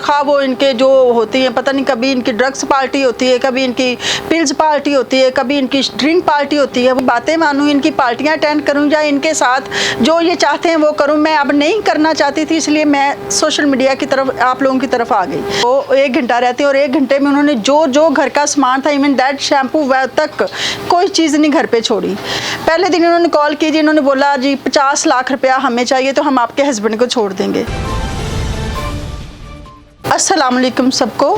खा वो इनके जो होती हैं, पता नहीं कभी इनकी ड्रग्स पार्टी होती है, कभी इनकी पिल्स पार्टी होती है, कभी इनकी ड्रिंक पार्टी होती है। वो बातें मानूँ, इनकी पार्टियाँ अटेंड करूँ या इनके साथ जो ये चाहते हैं वो करूँ। मैं अब नहीं करना चाहती थी, इसलिए मैं सोशल मीडिया की तरफ, आप लोगों की तरफ आ गई। वो 1 घंटा रहते और 1 घंटे में उन्होंने जो घर का सामान था, इवन दैट शैम्पू वह तक कोई चीज़ नहीं घर पे छोड़ी। पहले दिन इन्होंने कॉल की जी, इन्होंने बोला जी 50 लाख रुपया हमें चाहिए तो हम आपके हस्बैंड को छोड़ देंगे। अस्सलाम वालेकुम सबको।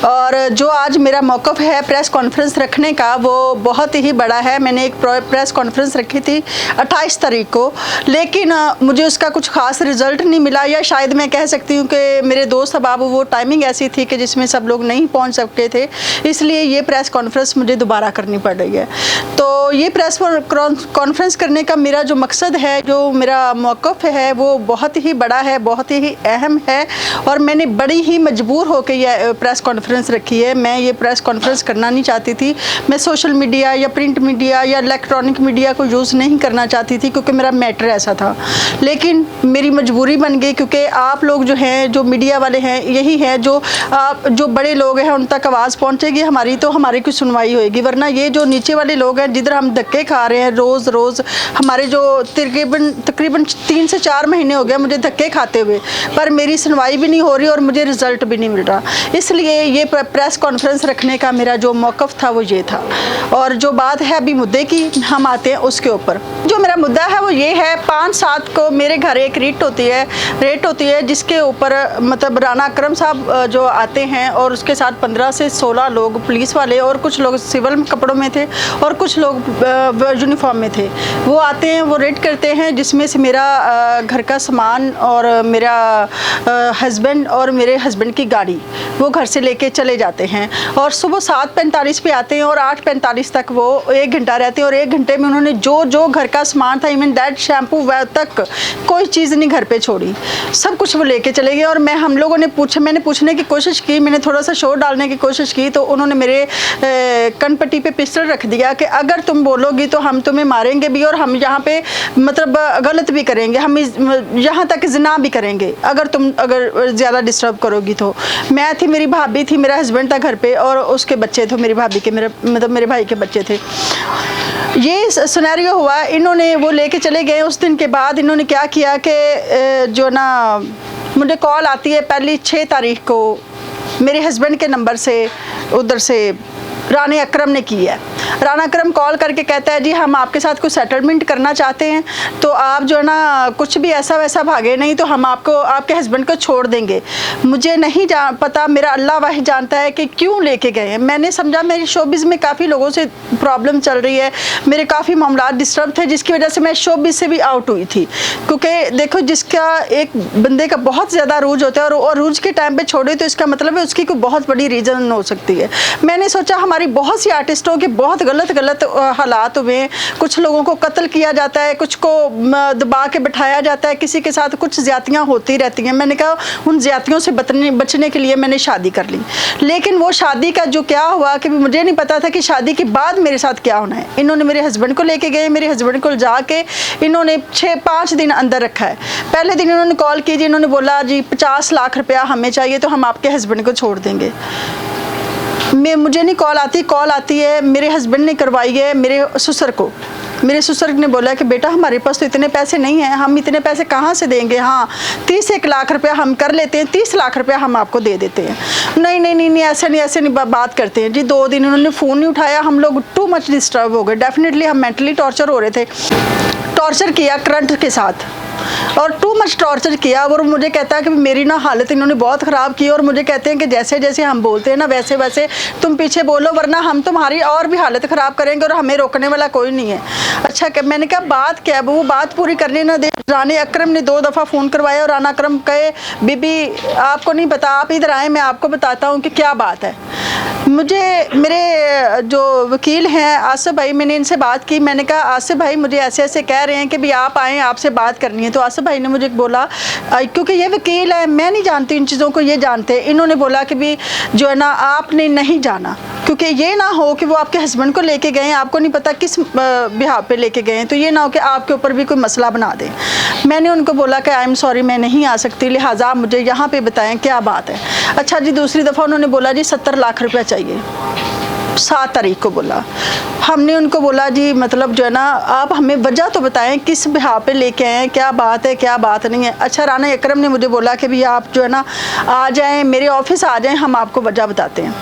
और जो आज मेरा मौक़िफ़ है प्रेस कॉन्फ्रेंस रखने का, वो बहुत ही बड़ा है। मैंने एक प्रेस कॉन्फ्रेंस रखी थी 28 तारीख को, लेकिन मुझे उसका कुछ ख़ास रिज़ल्ट नहीं मिला, या शायद मैं कह सकती हूँ कि मेरे दोस्त अहबाब वो टाइमिंग ऐसी थी कि जिसमें सब लोग नहीं पहुँच सकते थे, इसलिए ये प्रेस कॉन्फ्रेंस मुझे दोबारा करनी पड़ रही है। तो ये प्रेस कॉन्फ्रेंस करने का मेरा जो मकसद है, जो मेरा मौक़िफ़ है, वो बहुत ही बड़ा है, बहुत ही अहम है, और मैंने बड़ी ही मजबूर होकर ये प्रेस कॉन्फ्रेंस रखी है। मैं ये प्रेस कॉन्फ्रेंस करना नहीं चाहती थी। मैं सोशल मीडिया या प्रिंट मीडिया या इलेक्ट्रॉनिक मीडिया को यूज़ नहीं करना चाहती थी, क्योंकि मेरा मैटर ऐसा था, लेकिन मेरी मजबूरी बन गई, क्योंकि आप लोग जो हैं, जो मीडिया वाले हैं, यही है जो बड़े लोग हैं, उन तक आवाज़ पहुँचेगी हमारी, तो हमारी कोई सुनवाई होएगी। वरना ये जो नीचे वाले लोग हैं, जिधर हम धक्के खा रहे हैं रोज़, हमारे जो तकरीबन 3 से 4 महीने हो गए मुझे धक्के खाते हुए, पर मेरी सुनवाई भी नहीं हो रही और मुझे रिज़ल्ट भी नहीं मिल रहा। इसलिए ये प्रेस कॉन्फ्रेंस रखने का मेरा जो मौक़िफ़ था वो ये था। और जो बात है अभी मुद्दे की, हम आते हैं उसके ऊपर। जो मेरा मुद्दा है वो ये है, 5/7 को मेरे घर एक रेट होती है जिसके ऊपर मतलब राना अकरम साहब जो आते हैं, और उसके साथ 15 से 16 लोग पुलिस वाले, और कुछ लोग सिविल कपड़ों में थे और कुछ लोग यूनिफॉर्म में थे। वो आते हैं, वो रेड करते हैं, जिसमें से मेरा घर का सामान और मेरा हस्बैंड और मेरे हस्बैंड की गाड़ी वो घर से लेके चले जाते हैं। और सुबह 7:45 पे आते हैं और 8:45 तक वो 1 घंटा रहते हैं, और 1 घंटे में उन्होंने जो घर का सामान था, इवन दैट शैम्पू वह तक कोई चीज़ नहीं घर पे छोड़ी, सब कुछ वो लेके चले गए। और हम लोगों ने मैंने पूछने की कोशिश की, मैंने थोड़ा सा शोर डालने की कोशिश की, तो उन्होंने मेरे कनपट्टी पे पिस्टल रख दिया कि अगर तुम बोलोगी तो हम तुम्हें मारेंगे भी, और हम यहाँ पे मतलब गलत भी करेंगे, हम यहाँ तक ज़िना भी करेंगे अगर ज़्यादा डिस्टर्ब करोगी तो। मैं थी, मेरी भाभी थी, मेरा हस्बैंड था घर पे, और उसके बच्चे थे, मेरी भाभी के, मेरे भाई के बच्चे थे। ये सिनेरियो हुआ, इन्होंने वो लेके चले गए। उस दिन के बाद इन्होंने क्या किया कि जो ना मुझे कॉल आती है पहली 6 तारीख को मेरे हस्बैंड के नंबर से, उधर से राना अकरम ने की है। राना अकरम कॉल करके कहता है जी हम आपके साथ कुछ सेटलमेंट करना चाहते हैं, तो आप जो है ना कुछ भी ऐसा वैसा भागे नहीं, तो हम आपके हस्बैंड को छोड़ देंगे। मुझे नहीं पता, मेरा अल्लाह वाहिद जानता है कि क्यों लेके गए हैं। मैंने समझा मेरी शोबिज़ में काफ़ी लोगों से प्रॉब्लम चल रही है, मेरे काफ़ी मामला डिस्टर्ब थे, जिसकी वजह से मैं शोबिज़ से भी आउट हुई थी। क्योंकि देखो, जिसका एक बंदे का बहुत ज़्यादा अरूज होता है और अरूज के टाइम पर छोड़े, तो इसका मतलब है उसकी कोई बहुत बड़ी रीज़न हो सकती है। मैंने सोचा हमारी बहुत सी आर्टिस्टों के बहुत गलत हालात हुए, कुछ लोगों को कत्ल किया जाता है, कुछ को दबा के बिठाया जाता है, किसी के साथ कुछ ज़्यादतियाँ होती रहती हैं। मैंने कहा उन ज़्यादतियों से बचने के लिए मैंने शादी कर ली। लेकिन वो शादी का जो क्या हुआ कि मुझे नहीं पता था कि शादी के बाद मेरे साथ क्या होना है। इन्होंने मेरे हस्बैंड को लेके गए, मेरे हस्बैंड को जाके इन्होंने 5 दिन अंदर रखा है। पहले दिन इन्होंने कॉल की जी, इन्होंने बोला जी 50 लाख रुपया हमें चाहिए तो हम आपके हस्बैंड को छोड़ देंगे। मुझे नहीं कॉल आती है मेरे हस्बैंड ने करवाई है मेरे ससुर को। मेरे ससुर ने बोला कि बेटा हमारे पास तो इतने पैसे नहीं हैं, हम इतने पैसे कहाँ से देंगे। हाँ 31 लाख रुपया हम कर लेते हैं, 30 लाख रुपया हम आपको दे देते हैं। नहीं ऐसे नहीं बात करते हैं जी। 2 दिन उन्होंने फ़ोन नहीं उठाया, हम लोग टू मच डिस्टर्ब हो गए। डेफिनेटली हम मेंटली टॉर्चर हो रहे थे, टॉर्चर किया करंट के साथ, और टू मच टॉर्चर किया। और मुझे कहता है कि मेरी ना हालत इन्होंने बहुत ख़राब की, और मुझे कहते हैं कि जैसे जैसे हम बोलते हैं ना वैसे वैसे तुम पीछे बोलो, वरना हम तुम्हारी और भी हालत ख़राब करेंगे और हमें रोकने वाला कोई नहीं है। अच्छा मैंने कहा बात क्या है, वो बात पूरी करने ना दे। राना अकरम ने 2 दफ़ा फ़ोन करवाया, और राना अकरम कहे बीबी आपको नहीं पता, आप इधर आए, मैं आपको बताता हूँ कि क्या बात है। मेरे जो वकील हैं आसिफ भाई, मैंने इनसे बात की। मैंने कहा आसिफ भाई मुझे ऐसे ऐसे कह रहे हैं कि भी आप आएँ, आपसे बात करनी है। तो आसिफ भाई ने मुझे बोला, क्योंकि ये वकील है, मैं नहीं जानती इन चीज़ों को, ये जानते हैं। इन्होंने बोला कि भी जो है ना आपने नहीं जाना, क्योंकि ये ना हो कि वो आपके हस्बैंड को लेके गए, आपको नहीं पता किस बिहार पे लेके गए, तो ये ना हो कि आपके ऊपर भी कोई मसला बना दें। मैंने उनको बोला कि आई एम सॉरी, मैं नहीं आ सकती, लिहाजा आप मुझे यहाँ पे बताएं क्या बात है। अच्छा जी, दूसरी दफ़ा उन्होंने बोला जी 70 लाख रुपया चाहिए, 7 तारीख को बोला। हमने उनको बोला जी मतलब जो है ना, आप हमें वजह तो बताएं किस बिहार पे लेके आए हैं, क्या बात है क्या बात नहीं है। अच्छा, राना अकरम ने मुझे बोला कि भैया आप जो है ना आ जाएं, मेरे ऑफिस आ जाएं, हम आपको वजह बताते हैं।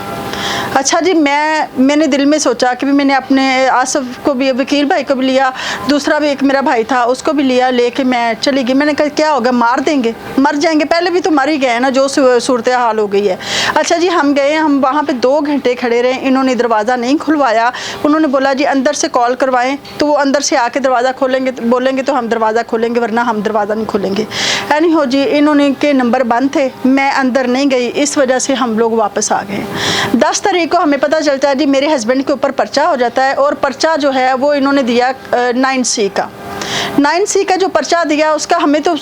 अच्छा जी, मैंने दिल में सोचा कि भी मैंने अपने आसफ को भी, वकील भाई को भी लिया, दूसरा भी एक मेरा भाई था उसको भी लिया, लेके मैं चली गई। मैंने कहा क्या होगा, मार देंगे, मर जाएंगे, पहले भी तो मर ही गए ना, जो सूरत हाल हो गई है। अच्छा जी, हम गए, हम वहाँ पे 2 घंटे खड़े रहे, इन्होंने दरवाज़ा नहीं खुलवाया। उन्होंने बोला जी अंदर से कॉल करवाएं, तो वो अंदर से आके दरवाज़ा खोलेंगे, बोलेंगे तो हम दरवाज़ा खोलेंगे, वरना हम दरवाज़ा नहीं खोलेंगे। एनी हो जी, इन्होंने के नंबर बंद थे, मैं अंदर नहीं गई, इस वजह से हम लोग वापस आ गए। 10 तारीख को हमें पता चलता है जी मेरे हस्बैंड के ऊपर पर्चा हो जाता है, और पर्चा जो है वो इन्होंने दिया 9C का। 9C का जो पर्चा दिया उसका हमें तो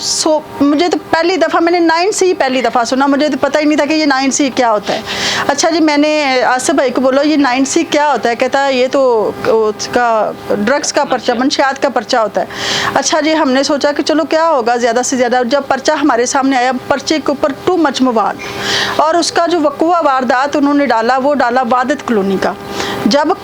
मुझे तो पहली दफ़ा मैंने 9C पहली दफ़ा सुना, मुझे तो पता ही नहीं था कि ये 9C क्या होता है। अच्छा जी, मैंने आसिफ भाई को बोला ये 9C क्या होता है, कहता है ये तो उसका ड्रग्स का पर्चा, मंशियात का पर्चा होता है। अच्छा जी, हमने सोचा कि चलो क्या होगा ज़्यादा से ज़्यादा। जब पर्चा हमारे सामने आया, पर्चे के ऊपर टू मच मवाद, और उसका जो वक़ुआ वारदात उन्होंने डाला वो डाला वादत कॉलोनी का। जब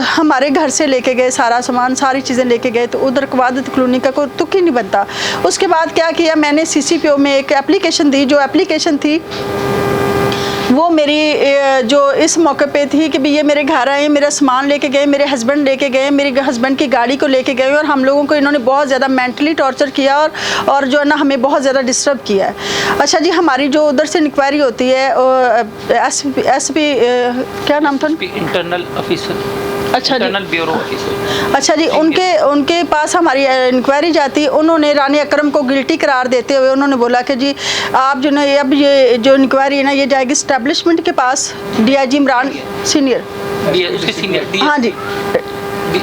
हमारे घर से लेके गए सारा सामान, सारी चीज़ें लेके गए, तो उधर वादत कॉलोनी का कोई तुक ही नहीं बनता। उसके बाद क्या किया, मैंने CCPO में एक एप्लीकेशन दी, जो एप्लीकेशन थी वो मेरी जो इस मौके पे थी कि भी ये मेरे घर आए, मेरा सामान लेके गए, मेरे हस्बैंड लेके गए, मेरे हस्बैंड की गाड़ी को लेके गए, और हम लोगों को इन्होंने बहुत ज़्यादा मेंटली टॉर्चर किया, और जो है ना हमें बहुत ज़्यादा डिस्टर्ब किया है। अच्छा जी, हमारी जो उधर से इंक्वायरी होती है, SP क्या नाम था, इंटरनल ऑफिसर, अच्छा जी, इंटरनल ब्यूरो ऑफिसर। अच्छा जी, उनके पास हमारी इंक्वायरी जाती। उन्होंने रानी अकरम को गिल्टी करार देते हुए उन्होंने बोला कि जी आप जो ना अब ये जो इंक्वायरी है ना ये जाएगी स्टैब्लिशमेंट के पास, DIG इमरान सीनियर, उसके सीनियर, हाँ जी,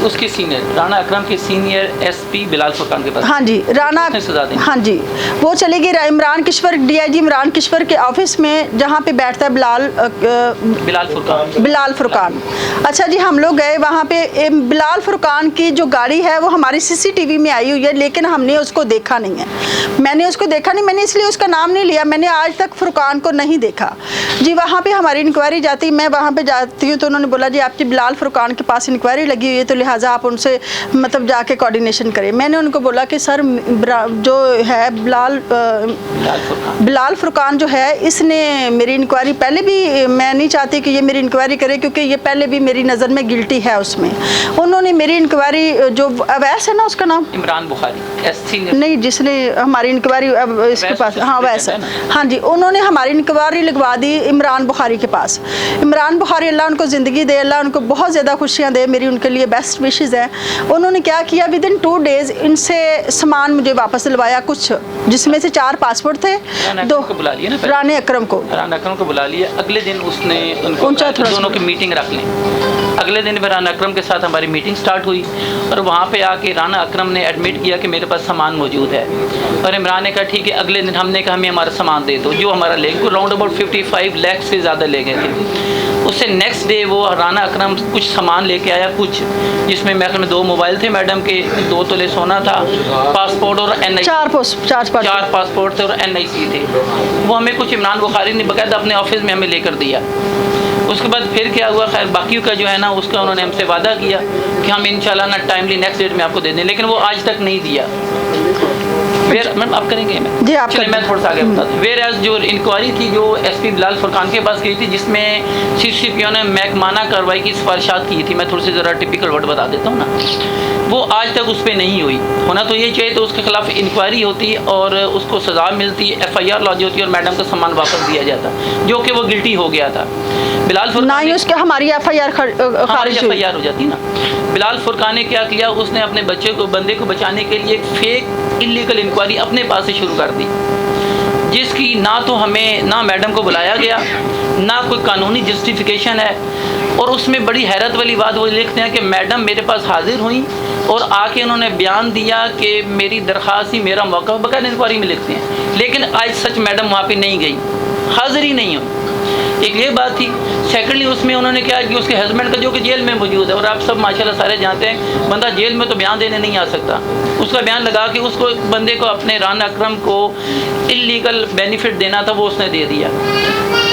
उसके सीनियर राना अकरम के सीनियर SP बिलाल फुरकान के पास, हाँ जी, राना, हाँ जी, वो चले गए इमरान किश्वर, DIG इमरान किश्वर के ऑफिस में, जहाँ पे बैठता है बिलाल फुरकान। अच्छा जी, हम लोग गए वहाँ पे, बिलाल फुरकान की जो गाड़ी है वो हमारी CCTV में आई हुई है, लेकिन हमने उसको देखा नहीं है। मैंने उसको देखा नहीं, मैंने इसलिए उसका नाम नहीं लिया, मैंने आज तक फुरकान को नहीं देखा जी। वहाँ पे हमारी इंक्वायरी जाती, मैं वहाँ पे जाती हूँ, तो उन्होंने बोला जी आपकी बिलाल फुरकान के पास इंक्वायरी लगी हुई है, तो लिहाजा आप उनसे मतलब जाके कोऑर्डिनेशन करें। मैंने उनको बोला कि सर जो है बिलाल फुरकान जो है, इसने मेरी इंक्वायरी पहले भी, मैं नहीं चाहती कि ये मेरी इंक्वायरी करे, क्योंकि ये पहले भी मेरी नज़र में गिल्टी है उसमें। उन्होंने मेरी इंक्वायरी, जो अवैस है ना उसका नाम, इमरान बुखारी, SC नहीं, जिसने हमारी इंक्वायरी इसके पास, हाँ वैसा, हाँ जी, उन्होंने हमारी इंक्वायरी लिखवा दी इमरान बुखारी के पास। इमरान बुखारी, अल्लाह उनको ज़िंदगी दे, अल्लाह उनको बहुत ज़्यादा खुशियाँ दे, मेरी उनके लिए बेस्ट विशेज़ हैं। उन्होंने क्या किया, विदिन 2 डेज़ इनसे सामान मुझे वापस दिलवाया, कुछ जिसमें से 4 पासपोर्ट थे, 2 बुला लिया ना, राना अकरम को बुला लिया। अगले दिन उसने उनको दोनों की मीटिंग रख ली। अगले दिन फिर राना अकरम के साथ हमारी मीटिंग स्टार्ट हुई, और वहाँ पे आके राना अकरम ने एडमिट किया कि मेरे पास सामान मौजूद है, और इमरान ने कहा ठीक है। अगले दिन हमने कहा हमें हमारा सामान दे दो, जो हमारा ले गए, राउंड अबाउट 55 लाख से ज़्यादा ले गए थे। उससे नेक्स्ट डे वो राना अकरम कुछ सामान लेके आया, कुछ जिसमें मेरे ख्याल में 2 मोबाइल थे मैडम के, 2 तोले सोना था, पासपोर्ट और NIC, 4 पासपोर्ट थे और NIC थे। वो हमें कुछ इमरान बुखारी ने बाकायदा अपने ऑफिस में हमें लेकर दिया। उसके बाद फिर क्या हुआ, खैर बाकी का जो है ना उसका उन्होंने हमसे वादा किया कि हम इंशाल्लाह ना टाइमली नेक्स्ट डेट में आपको दे दें, लेकिन वो आज तक नहीं दिया। फिर मैम आप करेंगे जी, आप चलिए मैं थोड़ा सा आगे बता दूँ। वेयर एज जो इंक्वायरी थी जो SP बिलाल फुरकान के पास गई थी, जिसमें CCPO ने महकमाना कार्रवाई की सिफारिशात की थी, मैं थोड़ी सी ज़रा टिपिकल वर्ड बता देता हूँ ना, वो आज तक उस पर नहीं हुई। होना तो ये चाहिए तो उसके खिलाफ इंक्वायरी होती और उसको सज़ा मिलती, FIR लॉन्च होती और मैडम का सामान वापस दिया जाता, जो कि वो गिल्टी हो गया था। बिलाल फुरकान उसके हमारी FIR हो जाती ना। बिलाल फुरकान ने क्या किया, उसने अपने बंदे को बचाने के लिए एक फेक इलीगल इंक्वायरी अपने पास से शुरू कर दी, जिसकी ना तो हमें ना मैडम को बुलाया गया, ना कोई कानूनी जस्टिफिकेशन है। और उसमें बड़ी हैरत वाली बात वो लिखते हैं कि मैडम मेरे पास हाजिर हुई और आके उन्होंने बयान दिया कि मेरी दरख्वास्त ही मेरा मौका, बकायदा इंक्वायरी में लिखते हैं, लेकिन आज सच मैडम वहाँ पे नहीं गई, हाजिर ही नहीं हुई। एक ये बात थी। सेकेंडली उसमें उन्होंने क्या कि उसके हस्बैंड का जो कि जेल में मौजूद है, और आप सब माशाल्लाह सारे जानते हैं, बंदा जेल में तो बयान देने नहीं आ सकता, उसका बयान लगा के उसको बंदे को अपने राना अकरम को इलीगल बेनिफिट देना था, वो उसने दे दिया।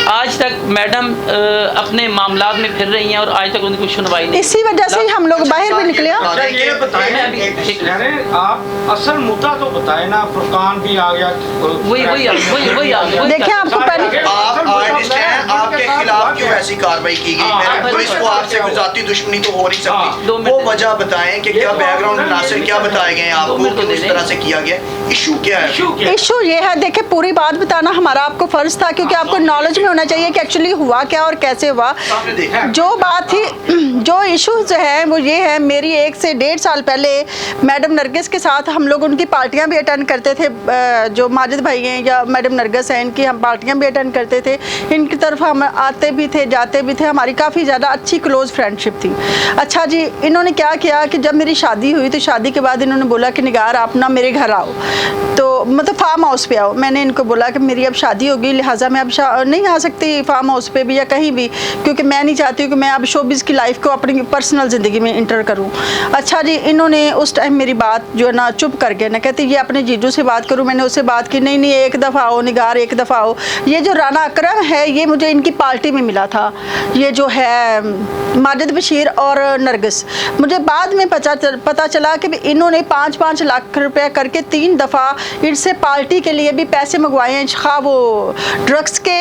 आज तक मैडम अपने मामलात में फिर रही हैं और आज तक उनकी कुछ सुनवाई नहीं। इसी वजह से ही हम लोग बाहर भी निकले। ये बताएं आप असल मुद्दा तो बताए ना, फुरकान भी आ गया, वही आ गया। देखिए आपको पहले आप आर्टिस्ट हैं, आपके खिलाफ क्यों ऐसी कार्रवाई की गई? पुलिस को आपसे कोई जाती दुश्मनी तो हो नहीं सकती, वो वजह बताएं कि क्या बैकग्राउंड मुनासिर क्या बताए गए आपको कि इस तरह से किया गया, इशू क्या है? इशू ये है, देखिए पूरी बात बताना हमारा आपको फर्ज था, क्योंकि आपको नॉलेज में होना चाहिए कि एक्चुअली हुआ क्या और कैसे हुआ। जो बात थी, जो इशू जो है वो ये है, मेरी 1 से 1.5 साल पहले मैडम नरगिस के साथ हम लोग उनकी पार्टियां भी अटेंड करते थे, जो माजिद भाई हैं या मैडम नरगिस हैं, इनकी हम पार्टियां भी अटेंड करते थे, इनकी तरफ हम आते भी थे जाते भी थे, हमारी काफ़ी ज़्यादा अच्छी क्लोज फ्रेंडशिप थी। अच्छा जी, इन्होंने क्या किया कि जब मेरी शादी हुई तो शादी के बाद इन्होंने बोला कि निगार आप ना मेरे घर आओ, तो मतलब फार्म हाउस पे आओ। मैंने इनको बोला कि मेरी अब शादी होगी, लिहाजा मैं अब नहीं आ सकती फार्म हाउस पे भी या कहीं भी, क्योंकि मैं नहीं चाहती हूँ कि मैं अब शोबिज़ की लाइफ को अपनी पर्सनल ज़िंदगी में इंटर करूँ। अच्छा जी, इन्होंने उस टाइम मेरी बात जो है ना चुप कर गए ना, कहते ये अपने जीजू से बात करूँ। मैंने उससे बात की, नहीं एक दफ़ा आओ निगार, एक दफ़ा आओ। ये जो राना अकरम है ये मुझे इनकी पार्टी में मिला था, ये जो है माजिद बशीर और नरगिस। मुझे बाद में पता चला कि इन्होंने 5-5 लाख रुपया करके 3 दफ़ा इनसे पार्टी के लिए भी पैसे मंगवाए हैं, खा वो ड्रग्स के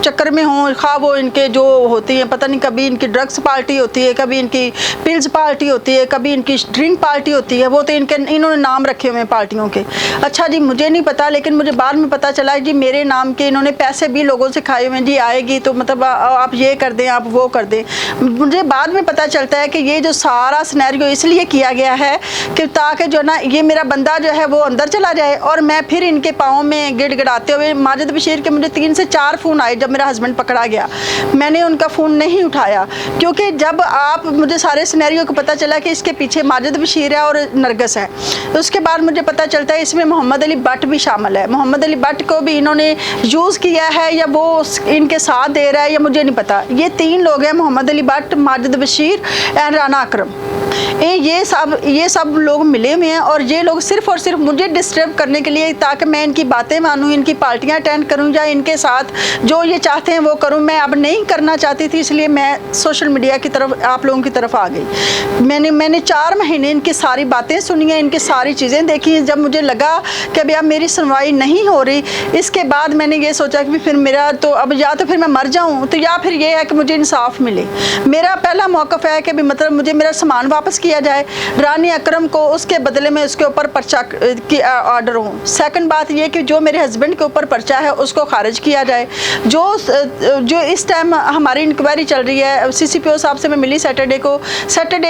चक्कर में हों, खा वो इनके जो होती हैं, पता नहीं कभी इनकी ड्रग्स पार्टी होती है, कभी इनकी पिल्स पार्टी होती है, कभी इनकी ड्रिंक पार्टी होती है, वो तो इन्होंने नाम रखे हुए हैं पार्टियों के। अच्छा जी, मुझे नहीं पता, लेकिन मुझे बाद में पता चला जी मेरे नाम के इन्होंने पैसे भी लोगों से खाए हुए हैं, जी आएगी तो मतलब आप ये कर दें, आप वो कर दें। मुझे बाद में पता चलता है कि ये जो सारा सिनेरियो इसलिए किया गया है कि ताकि जो ना ये मेरा बंदा जो है वो अंदर चला जाए और मैं फिर इनके पाँव में गिड़गिड़ाते हुए, माजिद बशीर के मुझे 3 से 4 फ़ोन आए जब मेरा हस्बैंड पकड़ा गया, मैंने उनका फ़ोन नहीं उठाया, क्योंकि जब आप मुझे सारे सिनेरियो को पता चला कि इसके पीछे माजिद बशीर है और नरगिस है, तो उसके बाद मुझे पता चलता है इसमें मोहम्मद अली भट्ट भी शामिल है। मोहम्मद अली भट्ट को भी इन्होंने यूज़ किया है या वो इनके साथ दे रहा है या मुझे नहीं पता। ये 3 लोग हैं, मोहम्मद अली भट्ट, माजिद बशीर एंड राना अकरम। ये सब लोग मिले हुए हैं और ये लोग सिर्फ और सिर्फ मुझे डिस्टर्ब करने के लिए, ताकि मैं इनकी बातें मानूं, इनकी पार्टियां अटेंड करूं या इनके साथ जो ये चाहते हैं वो करूं। मैं अब नहीं करना चाहती थी, इसलिए मैं सोशल मीडिया की तरफ, आप लोगों की तरफ आ गई। मैंने 4 महीने इनकी सारी बातें सुनी हैं, इनकी सारी चीज़ें देखी। जब मुझे लगा कि अभी अब मेरी सुनवाई नहीं हो रही, इसके बाद मैंने ये सोचा कि फिर मेरा तो अब या तो फिर मैं मर जाऊँ तो या फिर ये है कि मुझे इंसाफ मिले। मेरा पहला मौक़िफ़ है कि मतलब मुझे मेरा सामान वापस किया जाए, रानी अकरम को उसके बदले में उसके ऊपर पर्चा की ऑर्डर हो। सेकंड बात ये कि जो मेरे हस्बैंड के ऊपर पर्चा है उसको खारिज किया जाए। जो इस टाइम हमारी इंक्वायरी चल रही है, CCPO साहब से मैं मिली सैटरडे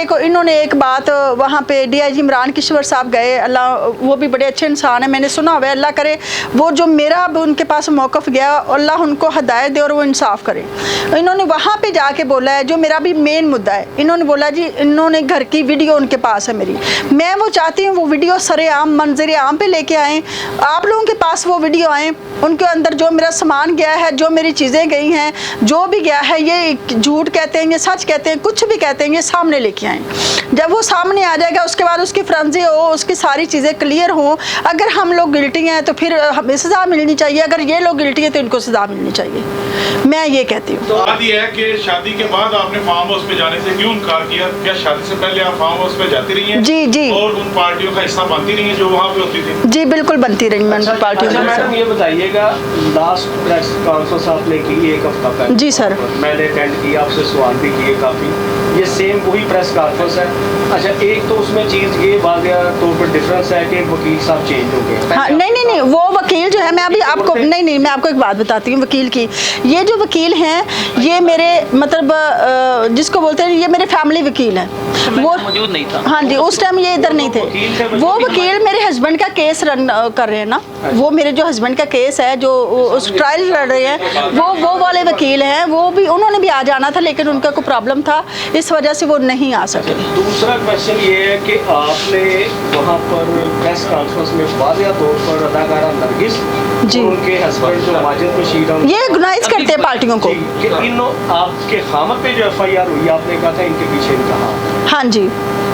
को इन्होंने एक बात वहाँ पे DIG इमरान किश्वर साहब गए, अल्लाह वो भी बड़े अच्छे इंसान है, मैंने सुना हुआ है, अल्लाह करे वो जो मेरा उनके पास मौक़िफ़ गया, अल्लाह उनको हदायत दे और वो इंसाफ करे। इन्होंने वहाँ पे जाके बोला है, जो मेरा भी मेन मुद्दा है, इन्होंने बोला जी इन्होंने घर की वीडियो उनके पास है मेरी, मैं वो चाहती हूँ वो वीडियो सरेआम मंजर आम पे लेके आएँ, आप लोगों के पास वो वीडियो आएँ, उनके अंदर जो मेरा सामान गया है, जो मेरी चीज़ें गई हैं, जो भी गया है, ये झूठ कहते हैं, ये सच कहते हैं, कुछ भी कहते हैं, ये सामने लेके आएँ। जब वो सामने आ जाएगा उसके बाद उसकी फ्रेंजी हो, उसकी सारी चीज़ें क्लियर हो। अगर हम लोग गिल्टी हैं तो फिर हमें सज़ा मिलनी चाहिए, अगर ये लोग गिल्टी हैं तो इनको सज़ा मिलनी चाहिए, मैं ये कहती हूँ। तो बात ये है कि शादी के बाद आपने फार्म हाउस पे जाने से क्यों इनकार किया? क्या शादी से पहले आप फार्म हाउस पे जाती रही हैं? जी और उन पार्टियों का हिस्सा बनती रही हैं जो वहाँ पे होती थी? जी बिल्कुल बनती रही मैं उन पार्टियों में। मैडम ये बताइएगा, लास्ट प्रेस कॉन्फ्रेंस आपने की 1 हफ्ता पहले? जी सर, मैंने अटेंड किया, आपसे सवाल भी किए काफ़ी, ये सेम वही प्रेस कॉन्फ्रेंस है। अच्छा, एक तो उसमें चीज़ ये वाक़या तौर पर डिफरेंस है कि वकील साहब चेंज हो गए। हाँ, नहीं वो वकील जो है, मैं अभी आपको नहीं मैं आपको एक बात बताती हूँ वकील की। ये जो वकील हैं ये मेरे मतलब जिसको बोलते हैं ये मेरे फैमिली वकील हैं। वो मौजूद नहीं था। हाँ जी, उस टाइम ये इधर नहीं थे। वो वकील मेरे हस्बैंड का केस रन कर रहे हैं ना, वो मेरे जो हस्बैंड का केस है जो उस ट्रायल लड़ रहे हैं, वो वाले वकील हैं। वो भी उन्होंने भी आ जाना था, लेकिन उनका कोई प्रॉब्लम था, इस वजह से वो नहीं आ सके। दूसरा क्वेश्चन ये है कि आपने वहाँ पर प्रेस कॉन्फ्रेंस में वाज़ेह तौर पर अदाकारा नरगिस जी। और उनके हस्बैंड जो माजिद बशीर हैं, ये गुनाइज करते हैं पार्टियों को। जी, कि इन आपके खामद पे जो FIR हुई, आपने कहा था इनके पीछे इनका हाथ। हाँ जी,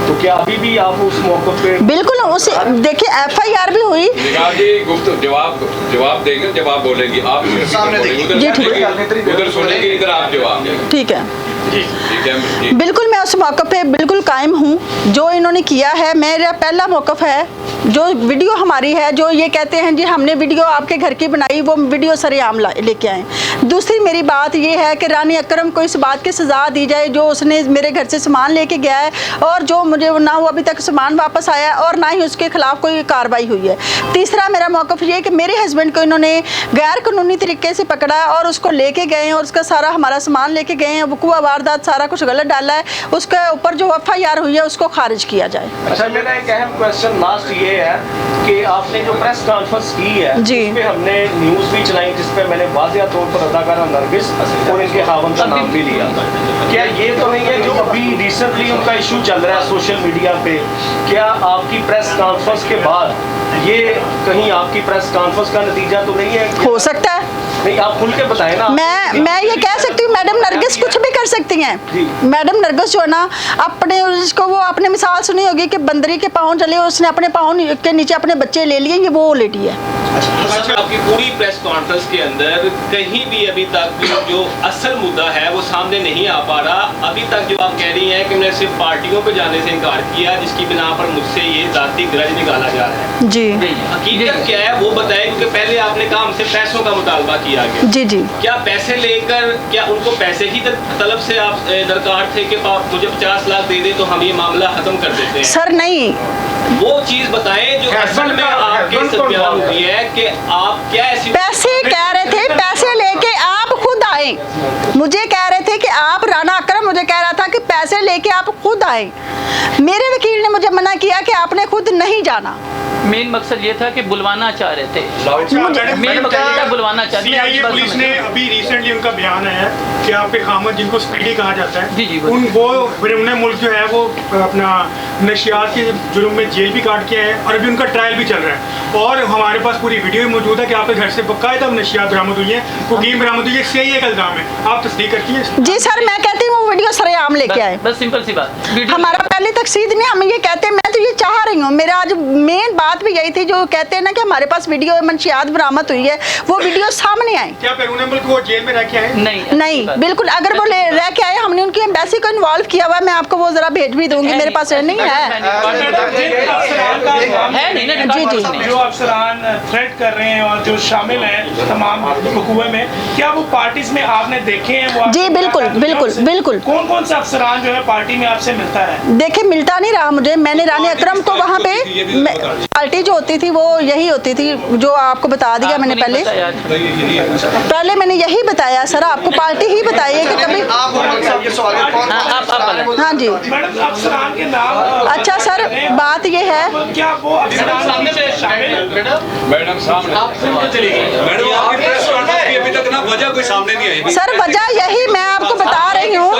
तो क्या अभी भी आप उस मौके पे? बिल्कुल। उस देखिए FIR भी हुई। निगाह जी जवाब देंगे, जब आप बोलेंगी आप सामने देखिए। जी, ठीक है। उधर सुनेंगे, इधर आप जवाब देंगे। ठीक है, ठीक है जी। बिल्कुल मैं उस मौक़िफ़ पे बिल्कुल कायम हूँ। जो इन्होंने किया है, मेरा पहला मौक़िफ़ है। जो वीडियो हमारी है, जो ये कहते हैं जी हमने वीडियो आपके घर की बनाई, वो वीडियो सरेआम लेके आए। दूसरी मेरी बात ये है कि रानी अकरम को इस बात की सज़ा दी जाए जो उसने मेरे घर से सामान लेके गया है, और जो मुझे ना वो अभी तक सामान वापस आया और ना ही उसके खिलाफ कोई कार्रवाई हुई है। तीसरा मेरा मौक़िफ़ ये कि मेरे हस्बैंड को इन्होंने गैर कानूनी तरीके से पकड़ा और उसको लेके गए हैं, और उसका सारा हमारा सामान लेके गए हैं, वक़ूआ वारदात सारा कुछ गलत डाला है। उसके ऊपर जो FIR हुई है उसको खारिज किया जाए। अच्छा, मेरा एक अहम क्वेश्चन लास्ट ये है कि आपने जो प्रेस कॉन्फ्रेंस की है जी। उसमें हमने न्यूज़ भी चलाई जिसपे मैंने वाज़ेह तौर पर अदाकारा नरगिस और इनके खावंद का नाम भी लिया। क्या ये तो नहीं है जो अभी रिसेंटली उनका इशू चल रहा है सोशल मीडिया पे, क्या आपकी प्रेस कॉन्फ्रेंस के बाद ये कहीं आपकी प्रेस कॉन्फ्रेंस का नतीजा तो नहीं है? हो सकता है, नहीं, आप खुल के बताएं ना। मैं ये कह सकती हूँ, मैडम नरगिस कुछ भी कर सकती हैं। मैडम नरगिस जो है ना, अपने उसको वो आपने मिसाल सुनी होगी कि बंदरी के पाँव चले, उसने अपने पाँव के नीचे अपने बच्चे ले लिए, ये वो लेडी है। आपकी पूरी प्रेस कॉन्फ्रेंस के अंदर कहीं भी अभी तक जो असल मुद्दा है वो सामने नहीं आ पा रहा। अभी तक जो आप कह रही हैं कि मैंने सिर्फ पार्टियों पे जाने से इनकार किया, जिसकी बिना पर मुझसे ये जाती ग्रज निकाला जा रहा है। जी हकीकत क्या है वो बताएं, क्योंकि पहले आपने कहा हमसे पैसों का मुतालबा किया गया। जी जी। क्या पैसे लेकर, क्या उनको पैसे की तलब से आप दरकार थे कि आप मुझे 50 लाख दे दे तो हम ये मामला खत्म कर देते हैं? सर नहीं, वो चीज बताएं जो असल में आपके साथ बयान हुई है कि आप क्या ऐसी पैसे कह रहे थे, पैसे लेके आप खुद आए। मुझे कह रहे थे कि आप, राना अकरम मुझे कह रहा था कि पैसे लेके आप खुद आए। मेरे वकील ने मुझे मना किया कि आपने खुद नहीं जाना। मेन मकसद ये था कि बुलवाना चाह रहे थे, मेन मकसद ये था बुलवाना चाह रहे थे। पुलिस ने अभी रिसेंटली उनका बयान आया है कि आपके खामद जिनको स्पीडी कहा जाता है, जी, उन वो बिरमने मुल्क जो है वो अपना नशियात के जुर्म में जेल भी काट के आए हैं और अभी उनका ट्रायल भी चल रहा है। और हमारे पास पूरी वीडियो भी मौजूद है कि आपके घर से बाकायदा नशियात बरामद हुई है, कोकीन बरामद हुई है, सही एक इल्जाम है। आप तस्दीक करती हैं? जी सर, मैं कहती हूँ वो वीडियो सरेआम लेके आए। बस सिंपल सी बात, हमारा पहले तकसीद नहीं, हम ये कहते हैं, मैं तो ये चाह रही हूँ, मेरा आज मेन बात भी यही थी, जो कहते हैं ना कि हमारे पास वीडियो मंशियात बरामद हुई है, वो वीडियो सामने आए। क्या बैरून मुल्क वो जेल में रह के आए? नहीं, बिल्कुल। अगर वो रह के आए, हमने उनकी एम्बेसी को इन्वॉल्व किया हुआ है, मैं आपको वो जरा भेज भी दूंगी, मेरे पास नहीं है। जी जी। जो अफसरान थ्रेट कर रहे हैं और जो शामिल हैं तमाम हुकूमत में, क्या वो पार्टीज में आपने देखे हैं? वो जी बिल्कुल बिल्कुल बिल्कुल। कौन कौन सा अफसरान जो है पार्टी में आपसे मिलता है? देखे, मिलता नहीं रहा मुझे। मैंने रानी अकरम को वहाँ पे पार्टी जो होती थी वो यही होती थी, जो आपको बता दिया मैंने पहले मैंने यही बताया सर, आपको पार्टी ही बताई है कि कभी। हाँ जी। मैडम, अफसरान के नाम। अच्छा सर, बात ये है, क्या वो अफसरान शामिल? मैडम सामने, मैडम आपकी प्रेस कॉन्फ्रेंस की अभी तक ना वजह कोई सामने नहीं आई। सर वजह यही मैं आपको बता रही हूँ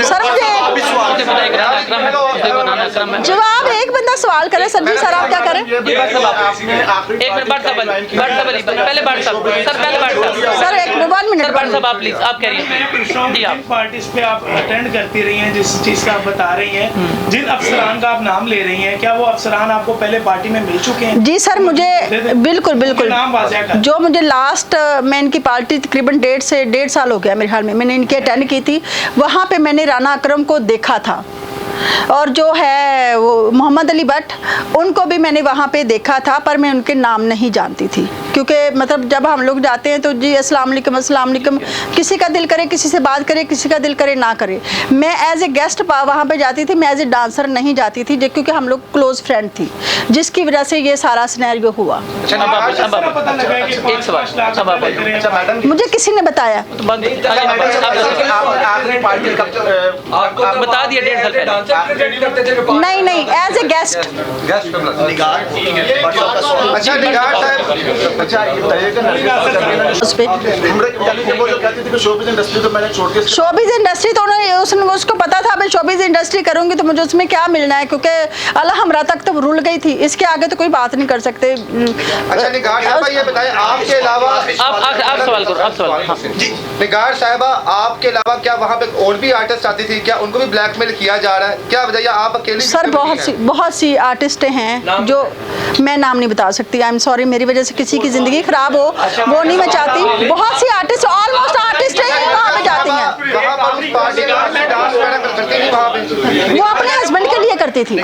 सर। मुझे जवाब एक बंदा सवाल करे सर जी, सर आप क्या करें? एक मिनट बात पहले बात सर, एक 1 मिनट बात साहब, आप प्लीज आप कह रही हैं जी। आप पार्टीज पे आप अटेंड करती रही हैं, जिस चीज का आप बता रही हैं, जिन अफसरान का आप नाम ले रही हैं, क्या वो अफसरान आपको पहले पार्टी में मिल चुके हैं? जी सर, मुझे बिल्कुल बिल्कुल नाम वाज़ेह कर। जो मुझे लास्ट मैं इनकी पार्टी तकरीबन 1.5 साल हो गया मेरे ख्याल में, मैंने इनकी अटेंड की थी। वहाँ पे मैंने राना अकरम को देखा था, और जो है वो मोहम्मद अली भट्ट, उनको भी मैंने वहाँ पे देखा था, पर मैं उनके नाम नहीं जानती थी, क्योंकि मतलब जब हम लोग जाते हैं तो जी अस्सलाम वालेकुम, किसी का दिल करे किसी से बात करे, किसी का दिल करे ना करे। मैं एज ए गेस्ट वहाँ पे जाती थी, मैं एज ए डांसर नहीं जाती थी, क्योंकि हम लोग क्लोज फ्रेंड थी, जिसकी वजह से ये सारा सिनेरियो हुआ। मुझे किसी ने बताया, बता दिया 1.5 साल पहले। नहीं एज ए गेस्ट। अच्छा निगार साहब, अच्छा ये बताइएगा उस पे शोबिज इंडस्ट्री तो उसने उसको पता था मैं शोबिज इंडस्ट्री करूंगी तो मुझे उसमें क्या मिलना है, क्योंकि अल्लाह हमरा तक तो रुल गई थी, इसके आगे तो कोई बात नहीं कर सकते। अच्छा निगार साहबा ये बताएं, आपके अलावा आप सवाल करो, आप सवाल। हाँ। निगार साहबा आपके अलावा क्या वहाँ पे और भी आर्टिस्ट आती थी, क्या उनको भी ब्लैकमेल किया जा रहा है, क्या बताइए आप अकेले? सर बहुत सी आर्टिस्ट हैं जो मैं नाम नहीं बता सकती, आई एम सॉरी, मेरी वजह से किसी की जिंदगी खराब हो वो नहीं मैं चाहती। बहुत सी आर्टिस्ट, ऑलमोस्ट आर्टिस्ट हैं वहाँ पे जाती हैं, वो अपने हस्बैंड के लिए करती थी।